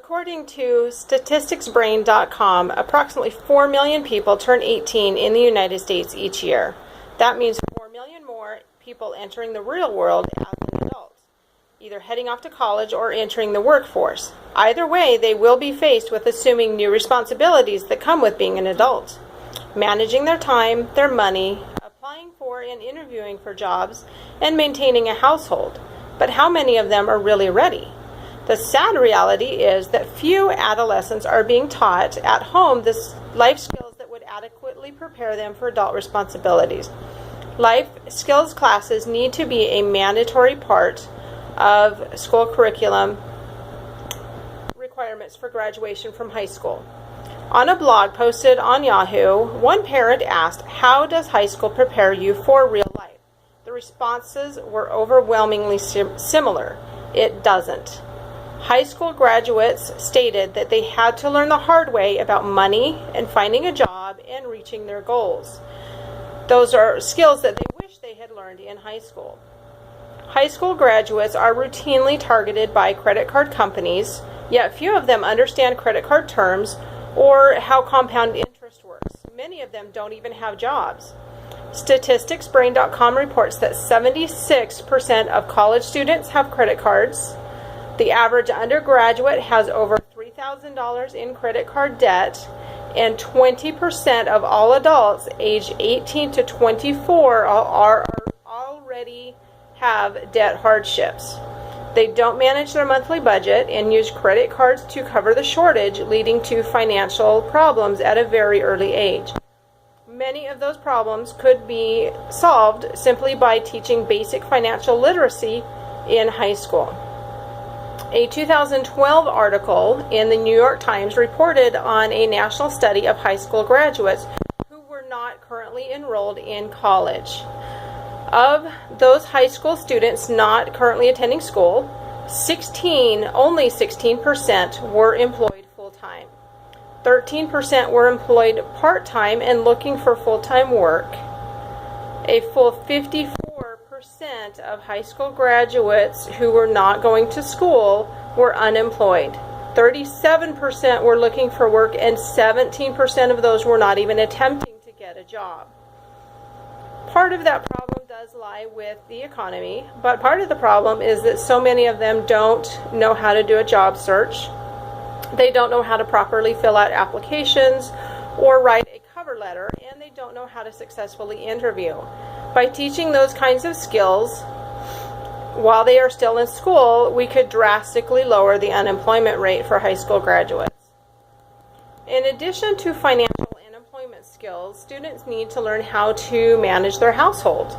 According to statisticsbrain.com, approximately 4 million people turn 18 in the United States each year. That means 4 million more people entering the real world as an adult, either heading off to college or entering the workforce. Either way, they will be faced with assuming new responsibilities that come with being an adult, managing their time, their money, applying for and interviewing for jobs, and maintaining a household. But how many of them are really ready? The sad reality is that few adolescents are being taught at home the life skills that would adequately prepare them for adult responsibilities. Life skills classes need to be a mandatory part of school curriculum requirements for graduation from high school. On a blog posted on Yahoo, one parent asked, "How does high school prepare you for real life?" The responses were overwhelmingly similar. It doesn't. High school graduates stated that they had to learn the hard way about money and finding a job and reaching their goals. Those are skills that they wish they had learned in high school. High school graduates are routinely targeted by credit card companies, yet few of them understand credit card terms or how compound interest works. Many of them don't even have jobs. Statisticsbrain.com reports that 76% of college students have credit cards. The average undergraduate has over $3,000 in credit card debt, and 20% of all adults aged 18 to 24 are already have debt hardships. They don't manage their monthly budget and use credit cards to cover the shortage, leading to financial problems at a very early age. Many of those problems could be solved simply by teaching basic financial literacy in high school. A 2012 article in the New York Times reported on a national study of high school graduates who were not currently enrolled in college. Of those high school students not currently attending school, only 16% were employed full-time. 13% were employed part-time and looking for full-time work. A full 54% of high school graduates who were not going to school were unemployed. 37% were looking for work, and 17% of those were not even attempting to get a job. Part of that problem does lie with the economy, but part of the problem is that so many of them don't know how to do a job search. They don't know how to properly fill out applications or write a cover letter, and they don't know how to successfully interview. By teaching those kinds of skills while they are still in school, we could drastically lower the unemployment rate for high school graduates. In addition to financial and employment skills, students need to learn how to manage their household.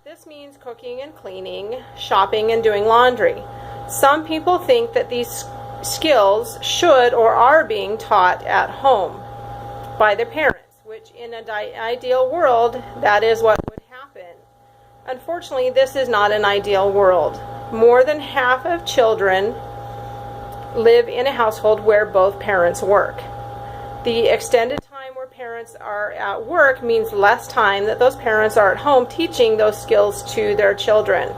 This means cooking and cleaning, shopping and doing laundry. Some people think that these skills should or are being taught at home by their parents, which in an ideal world, that is what would happen. Unfortunately, this is not an ideal world. More than half of children live in a household where both parents work. The extended time where parents are at work means less time that those parents are at home teaching those skills to their children.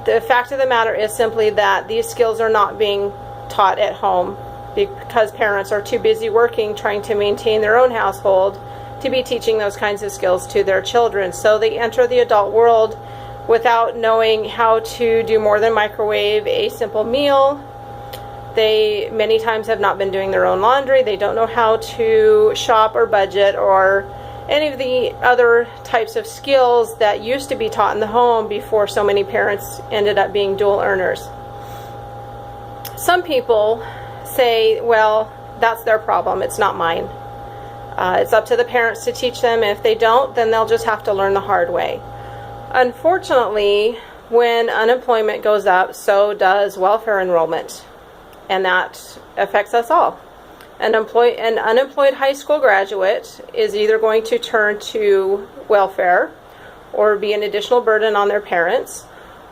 The fact of the matter is simply that these skills are not being taught at home because parents are too busy working, trying to maintain their own household, to be teaching those kinds of skills to their children. So they enter the adult world without knowing how to do more than microwave a simple meal. They many times have not been doing their own laundry. They don't know how to shop or budget or any of the other types of skills that used to be taught in the home before so many parents ended up being dual earners. Some people say, well, that's their problem, it's not mine. It's up to the parents to teach them. If they don't, then they'll just have to learn the hard way. Unfortunately, when unemployment goes up, so does welfare enrollment, and that affects us all. An unemployed high school graduate is either going to turn to welfare or be an additional burden on their parents,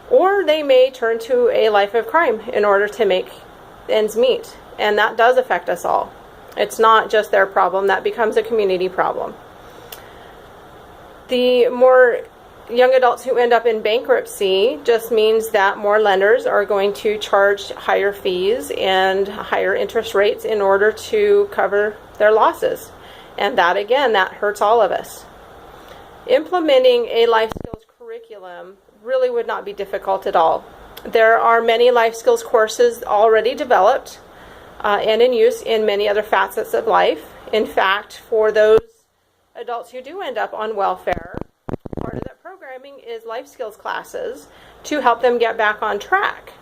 or they may turn to a life of crime in order to make ends meet, and that does affect us all. It's not just their problem, that becomes a community problem. The more young adults who end up in bankruptcy just means that more lenders are going to charge higher fees and higher interest rates in order to cover their losses. And that, again, that hurts all of us. Implementing a life skills curriculum really would not be difficult at all. There are many life skills courses already developed and in use in many other facets of life. In fact, for those adults who do end up on welfare, part of that programming is life skills classes to help them get back on track.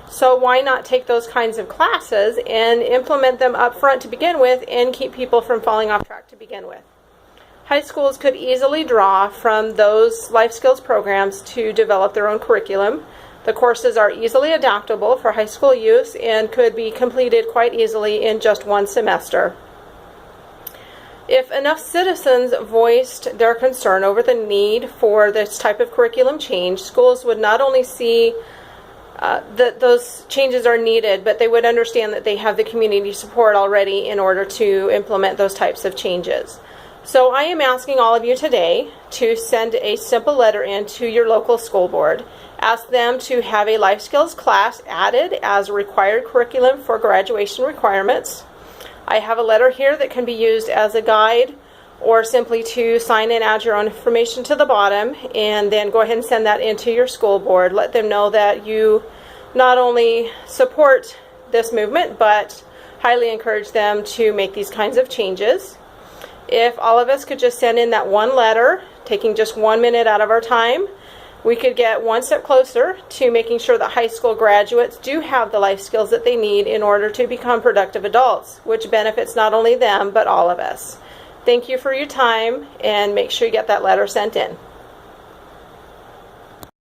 So why not take those kinds of classes and implement them up front to begin with and keep people from falling off track to begin with? High schools could easily draw from those life skills programs to develop their own curriculum. The courses are easily adaptable for high school use and could be completed quite easily in just one semester. If enough citizens voiced their concern over the need for this type of curriculum change, schools would not only see that those changes are needed, but they would understand that they have the community support already in order to implement those types of changes. So I am asking all of you today to send a simple letter in to your local school board. Ask them to have a life skills class added as a required curriculum for graduation requirements. I have a letter here that can be used as a guide or simply to sign and add your own information to the bottom, and then go ahead and send that into your school board. Let them know that you not only support this movement but highly encourage them to make these kinds of changes. If all of us could just send in that one letter, taking just 1 minute out of our time, we could get one step closer to making sure that high school graduates do have the life skills that they need in order to become productive adults, which benefits not only them but all of us. Thank you for your time, and make sure you get that letter sent in.